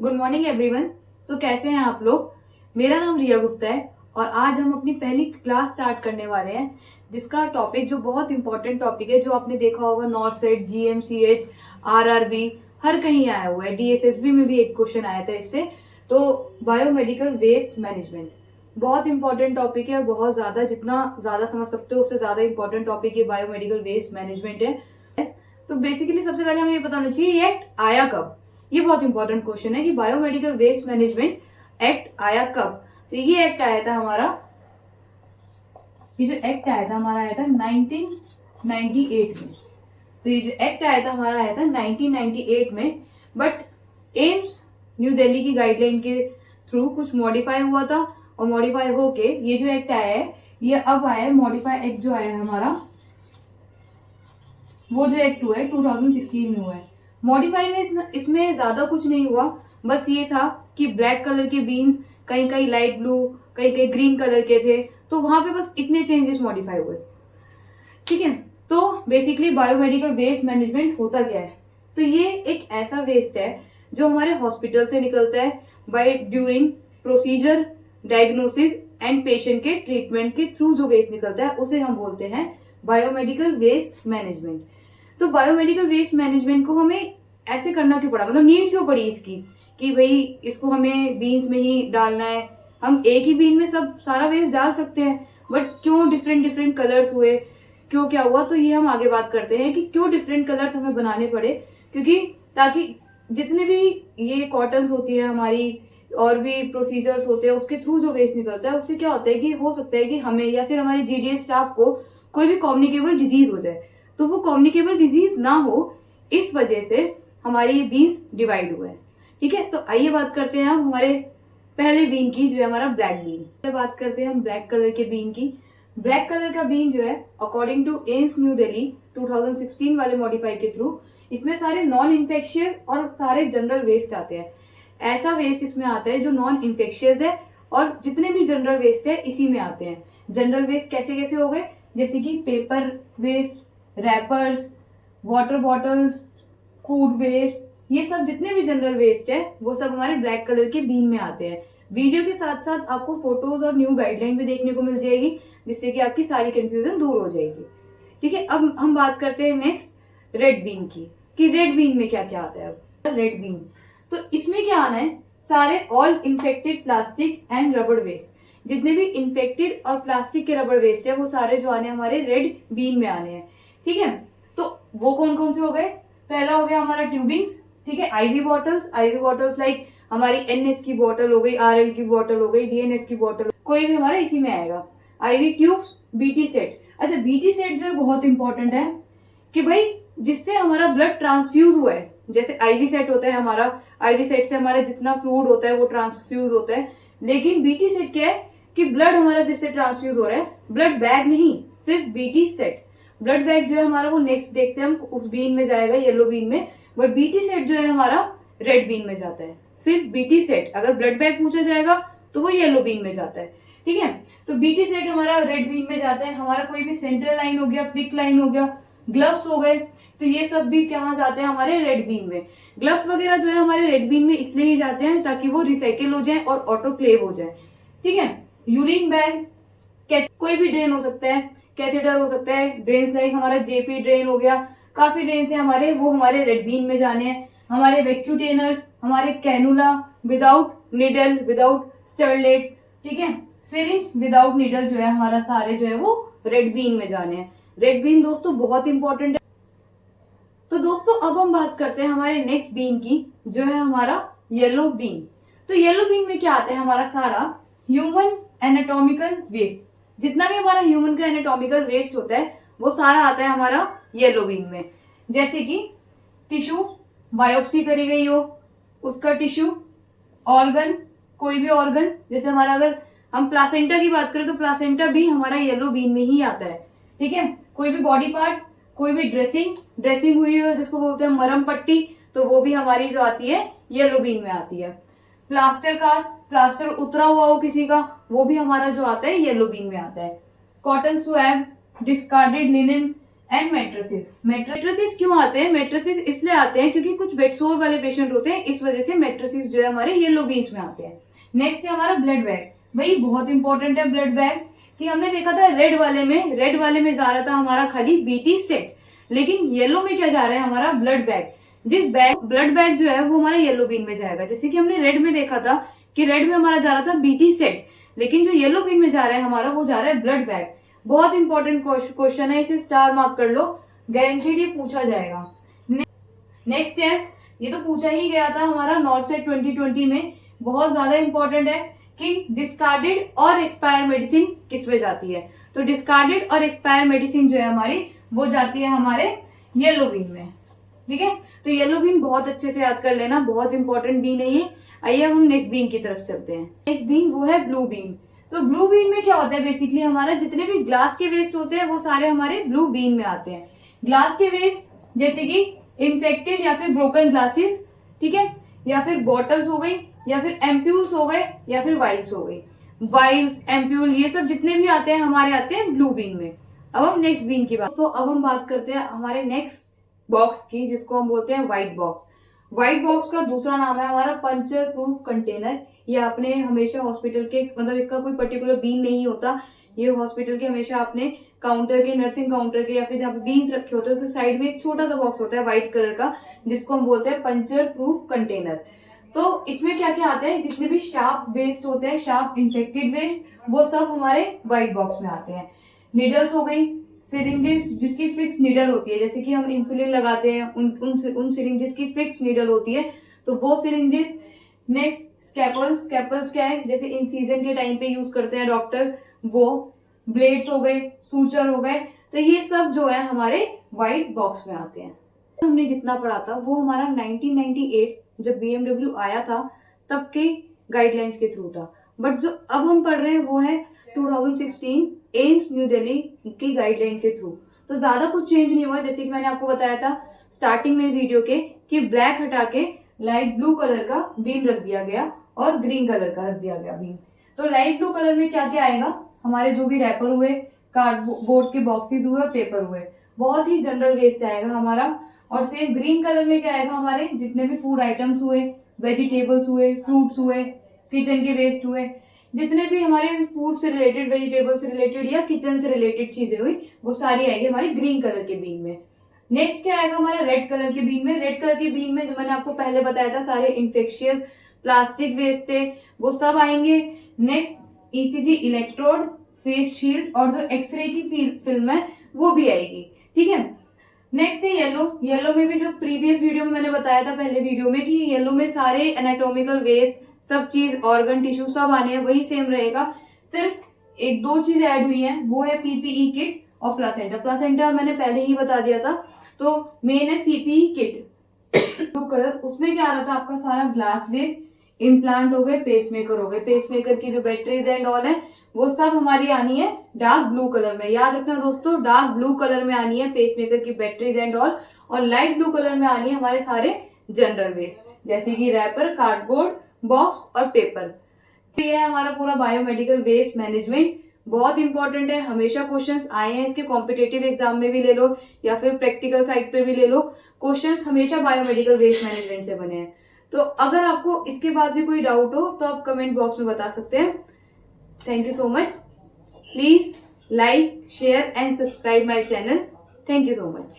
Good morning everyone. सो कैसे हैं आप लोग। मेरा नाम रिया गुप्ता है और आज हम अपनी पहली क्लास स्टार्ट करने वाले हैं, जिसका टॉपिक जो बहुत इंपॉर्टेंट टॉपिक है, जो आपने देखा होगा नॉर्थ सेट, जीएमसीएच, आरआरबी, हर कहीं आया हुआ है। डीएसएसबी में भी एक क्वेश्चन आया था इससे। तो बायोमेडिकल वेस्ट मैनेजमेंट बहुत इंपॉर्टेंट टॉपिक है, बहुत ज्यादा, जितना ज्यादा समझ सकते हो उससे ज्यादा इंपॉर्टेंट टॉपिक ये बायोमेडिकल वेस्ट मैनेजमेंट है। तो बेसिकली सबसे पहले हमें ये बताना चाहिए ये एक्ट आया कब। ये बहुत इंपॉर्टेंट क्वेश्चन है कि बायोमेडिकल वेस्ट मैनेजमेंट एक्ट आया कब। तो ये एक्ट आया था हमारा, ये जो एक्ट आया था हमारा आया था 1998 में। तो ये जो एक्ट आया था हमारा आया था 1998 में, बट एम्स न्यू दिल्ली की गाइडलाइन के थ्रू कुछ मॉडिफाई हुआ था और मॉडिफाई होके ये जो एक्ट आया है ये अब आया है। मॉडिफाई एक्ट जो आया है हमारा, वो जो एक्ट हुआ है 2016 में हुआ है। मॉडिफाई में इसमें ज्यादा कुछ नहीं हुआ, बस ये था कि ब्लैक कलर के बीन्स कहीं कहीं लाइट ब्लू, कहीं कहीं ग्रीन कलर के थे, तो वहां पे बस इतने चेंजेस मॉडिफाई हुए। ठीक है। तो बेसिकली बायोमेडिकल वेस्ट मैनेजमेंट होता क्या है। तो ये एक ऐसा वेस्ट है जो हमारे हॉस्पिटल से निकलता है by during procedure, diagnosis and patient के ट्रीटमेंट के थ्रू जो वेस्ट निकलता है उसे हम बोलते हैं बायोमेडिकल वेस्ट मैनेजमेंट। तो बायोमेडिकल वेस्ट मैनेजमेंट को हमें ऐसे करना क्यों पड़ा, मतलब नीड क्यों पड़ी इसकी कि भाई इसको हमें बीन्स में ही डालना है। हम एक ही बीन में सब सारा वेस्ट डाल सकते हैं, बट क्यों डिफरेंट डिफरेंट कलर्स हुए, क्यों क्या हुआ। तो ये हम आगे बात करते हैं कि क्यों डिफरेंट कलर्स हमें बनाने पड़े। क्योंकि ताकि जितने भी ये कॉटन्स होती है हमारी और भी प्रोसीजर्स होते हैं उसके थ्रू जो वेस्ट निकलता है उससे क्या होता है कि हो सकता है कि हमें या फिर हमारे जीडीएस स्टाफ को कोई भी कम्युनिकेबल डिजीज हो जाए, तो वो कम्युनिकेबल डिजीज ना हो, इस वजह से हमारे ये बीन्स डिवाइड हुए हैं। ठीक है। तो आइए बात करते हैं हम हमारे पहले बीन की, जो है हमारा ब्लैक बीन। बात करते हैं हम ब्लैक कलर के बीन की। ब्लैक कलर का बीन जो है according to AIIMS new Delhi 2016 वाले मॉडिफाई के थ्रू इसमें सारे नॉन इन्फेक्शियस और सारे जनरल वेस्ट आते हैं। ऐसा वेस्ट इसमें आता है जो नॉन इन्फेक्शियस है और जितने भी जनरल वेस्ट है इसी में आते हैं। जनरल वेस्ट कैसे कैसे हो गए, जैसे कि paper waste, wrappers, water bottles, food waste, ये सब जितने भी जनरल वेस्ट है वो सब हमारे ब्लैक कलर के बीन में आते हैं। वीडियो के साथ साथ आपको फोटोज और न्यू गाइडलाइन भी देखने को मिल जाएगी, जिससे कि आपकी सारी कंफ्यूजन दूर हो जाएगी। ठीक है। अब हम बात करते हैं नेक्स्ट रेड बीन की, कि रेड बीन में क्या क्या आता है। अब रेड बीन, तो इसमें क्या आना है, सारे ऑल इन्फेक्टेड प्लास्टिक एंड रबड़ वेस्ट, जितने भी इन्फेक्टेड और प्लास्टिक के रबड़ वेस्ट है वो सारे जो आने हमारे रेड बीन में आने हैं। ठीक है। तो वो कौन कौन से हो गए, पहला हो गया हमारा ट्यूबिंग्स। ठीक है। आईवी बॉटल्स लाइक हमारी एनएस की बॉटल हो गई, आरएल की बॉटल हो गई, डीएनएस की बॉटल, कोई भी हमारा इसी में आएगा। IV tubes, BT set. अच्छा, बीटी सेट जो है बहुत इंपॉर्टेंट है कि भाई जिससे हमारा ब्लड ट्रांसफ्यूज हुआ है, जैसे आईवी सेट होता है हमारा, आईवी सेट से हमारा जितना फ्लूइड होता है वो ट्रांसफ्यूज होता है, लेकिन बीटी सेट क्या है कि ब्लड हमारा जिससे ट्रांसफ्यूज हो रहा है, ब्लड बैग नहीं, सिर्फ बीटी सेट। ब्लड बैग जो है हमारा वो नेक्स्ट देखते हैं हम, उस बीन में जाएगा, येलो बीन में, बट बीटी सेट जो है हमारा रेड बीन में जाता है। सिर्फ बीटी सेट, अगर ब्लड बैग पूछा जाएगा तो वो येलो बीन में जाता है। ठीक है। तो बीटी सेट हमारा रेड बीन में जाता है। हमारा कोई भी सेंट्रल लाइन हो गया, पिक लाइन हो गया, ग्लव्स हो गए, तो ये सब भी कहाँ जाते हैं हमारे रेड बीन में। ग्लव्स वगैरह जो है हमारे रेड बीन में इसलिए ही जाते हैं ताकि वो रिसाइकिल हो जाए और ऑटोक्लेव हो जाए। ठीक है। यूरिन बैग, कोई भी ड्रेन हो सकता है, कैथेटर हो सकता है, ड्रेन लाइक हमारा जेपी ड्रेन हो गया, काफी ड्रेन है हमारे, वो हमारे रेड बीन में जाने हैं। हमारे वैक्यूटेनर्स, हमारे कैनुला विदाउट निडल, विदाउट स्टरलेट, ठीक है, सिरिंज विदाउट निडल जो है हमारा सारे जो है वो रेड बीन में जाने हैं। रेड बीन दोस्तों बहुत इंपॉर्टेंट है। तो दोस्तों अब हम बात करते हैं हमारे नेक्स्ट बीन की, जो है हमारा येलो बीन। तो येलो बीन में क्या आता है, हमारा सारा ह्यूमन एनाटॉमिकल वेस्ट, जितना भी हमारा ह्यूमन का एनाटॉमिकल वेस्ट होता है वो सारा आता है हमारा येलो बीन में। जैसे कि टिश्यू बायोप्सी करी गई हो उसका टिश्यू, ऑर्गन, कोई भी ऑर्गन, जैसे हमारा अगर हम प्लासेंटा की बात करें तो प्लासेंटा भी हमारा येलो बीन में ही आता है। ठीक है। कोई भी बॉडी पार्ट, कोई भी ड्रेसिंग हुई हो जिसको बोलते हैं मरहम पट्टी, तो वो भी हमारी जो आती है येलो बीन में आती है। प्लास्टर कास्ट, प्लास्टर उतरा हुआ हो किसी का, वो भी हमारा जो आता है येलो बीन में आता है। Cotton swab, discarded linen and matrices क्यों आते हैं? मेट्रिसेस इसलिए आते हैं क्योंकि कुछ बेडसोर वाले पेशेंट होते हैं, इस वजह से मेट्रिसेस जो है हमारे येलो बीन्स में आते हैं। नेक्स्ट है हमारा ब्लड बैग। भाई बहुत इंपॉर्टेंट है ब्लड बैग, कि हमने देखा था रेड वाले में जा रहा था हमारा खाली बीटी सेट, लेकिन येलो में क्या जा रहा है हमारा ब्लड बैग। ब्लड बैग जो है वो हमारे येलो बीन में जाएगा। जैसे कि हमने रेड में देखा था कि रेड में हमारा जा रहा था बीटी सेट, लेकिन जो येलो बीन में जा रहा है हमारा वो जा रहा है ब्लड बैग। बहुत इंपॉर्टेंट क्वेश्चन है, इसे स्टार मार्क कर लो, गारंटीड ये पूछा जाएगा। नेक्स्ट है, ये तो पूछा ही गया था हमारा नॉर्सेट 2020 में, बहुत ज्यादा इंपॉर्टेंट है कि डिस्कार्डेड और एक्सपायर मेडिसिन किस में जाती है। तो डिस्कार्डेड और एक्सपायर मेडिसिन जो है हमारी वो जाती है हमारे येलो बीन में। ठीक है, तो येलो बीन बहुत अच्छे से याद कर लेना, बहुत इंपॉर्टेंट बीन है ये। आइए हम नेक्स्ट बीन की तरफ चलते हैं। नेक्स्ट बीन वो है ब्लू बीन। तो ब्लू बीन में क्या होता है, बेसिकली हमारा जितने भी ग्लास के वेस्ट होते हैं वो सारे हमारे ब्लू बीन में आते हैं। ग्लास के वेस्ट जैसे कि इन्फेक्टेड या फिर ब्रोकन ग्लासेस, ठीक है, या फिर बॉटल्स हो गई, या फिर एम्प्यूल्स हो गए, या फिर वाइल्स हो गई। वाइल्स, एम्प्यूल, ये सब जितने भी आते हैं हमारे आते हैं ब्लू बीन में। अब हम नेक्स्ट बीन की बात, तो अब हम बात करते हैं हमारे नेक्स्ट बॉक्स की, जिसको हम बोलते हैं व्हाइट बॉक्स। व्हाइट बॉक्स का दूसरा नाम है हमारा पंचर प्रूफ कंटेनर। ये आपने हमेशा हॉस्पिटल के, मतलब इसका कोई पर्टिकुलर बीन नहीं होता, ये हॉस्पिटल के हमेशा आपने काउंटर के, नर्सिंग काउंटर के, या फिर जहाँ पे बीन्स रखे होते हैं उसके साइड में एक छोटा सा बॉक्स होता है व्हाइट कलर का, जिसको हम बोलते हैं पंचर प्रूफ कंटेनर। तो इसमें क्या क्या आता है, जितने भी शार्प वेस्ट होते हैं, शार्प इन्फेक्टेड वेस्ट, वो सब हमारे व्हाइट बॉक्स में आते हैं। निडल्स हो गई, सिरिंजेस जिसकी फिक्स निडल होती है, जैसे कि हम इंसुलिन लगाते हैं, उन सिरिंजेस की फिक्स निडल होती है, तो वो सिरिंजेस। नेक्स्ट स्कैपल्स क्या है, जैसे इन सीजन के टाइम पे यूज करते हैं डॉक्टर, वो ब्लेड्स हो गए, सूचर हो गए, तो ये सब जो है हमारे व्हाइट बॉक्स में आते हैं। हमने जितना पढ़ा था वो हमारा 1998 जब BMW आया था तब के गाइडलाइंस के थ्रू था, बट जो अब हम पढ़ रहे हैं वो है 2016 एम्स न्यू दिल्ली की गाइडलाइन के थ्रू। तो ज्यादा कुछ चेंज नहीं हुआ, जैसे कि मैंने आपको बताया था स्टार्टिंग में वीडियो के कि ब्लैक हटा के लाइट ब्लू कलर का बीन रख दिया गया और ग्रीन कलर का रख दिया गया बीन। तो लाइट ब्लू कलर में क्या क्या आएगा, हमारे जो भी रैपर हुए, कार्डबोर्ड के बॉक्सेस हुए और पेपर हुए, बहुत ही जनरल वेस्ट आएगा हमारा। और सेम ग्रीन कलर में क्या आएगा, हमारे जितने भी फूड आइटम्स हुए, वेजिटेबल्स हुए, फ्रूट्स हुए, किचन के वेस्ट हुए, जितने भी हमारे फूड से रिलेटेड, वेजिटेबल से रिलेटेड या किचन से रिलेटेड चीजें हुई, वो सारी आएगी हमारी ग्रीन कलर के बीन में। नेक्स्ट क्या आएगा हमारा रेड कलर के बीन में। रेड कलर के बीन में जो मैंने आपको पहले बताया था सारे इन्फेक्शियस प्लास्टिक वेस्ट थे, वो सब आएंगे। Next ECG electrode, face shield और जो एक्सरे की फिल्म है वो भी आएगी। ठीक है, नेक्स्ट है येलो में भी जो प्रीवियस वीडियो में मैंने बताया था, पहले वीडियो में, कि येलो में सारे एनाटॉमिकल वेस्ट, सब चीज, ऑर्गन टिश्यू सब आने हैं, वही सेम रहेगा। सिर्फ एक दो चीज ऐड हुई है, वो है PPE किट और प्लासेंटा मैंने पहले ही बता दिया था। तो मेन है PPE किट ब्लू कलर, उसमें क्या आ रहा था आपका सारा ग्लास वेस्ट, इम्प्लांट हो गए, पेसमेकर हो गए, पेसमेकर की जो बैटरीज एंड ऑल है वो सब हमारी आनी है डार्क ब्लू कलर में। याद रखना दोस्तों, डार्क ब्लू कलर में आनी है पेसमेकर की बैटरीज एंड ऑल, और लाइट ब्लू कलर में आनी है हमारे सारे जनरल वेस्ट, जैसे कि रैपर, कार्डबोर्ड, बॉक्स और पेपर। तो ये है हमारा पूरा बायोमेडिकल वेस्ट मैनेजमेंट, बहुत इंपॉर्टेंट है, हमेशा क्वेश्चंस आए हैं इसके, कॉम्पिटेटिव एग्जाम में भी ले लो या फिर प्रैक्टिकल साइड पे भी ले लो, क्वेश्चंस हमेशा बायोमेडिकल वेस्ट मैनेजमेंट से बने हैं। तो अगर आपको इसके बाद भी कोई डाउट हो तो आप कमेंट बॉक्स में बता सकते हैं। Thank you so much. Please like, share and subscribe my channel. Thank you so much.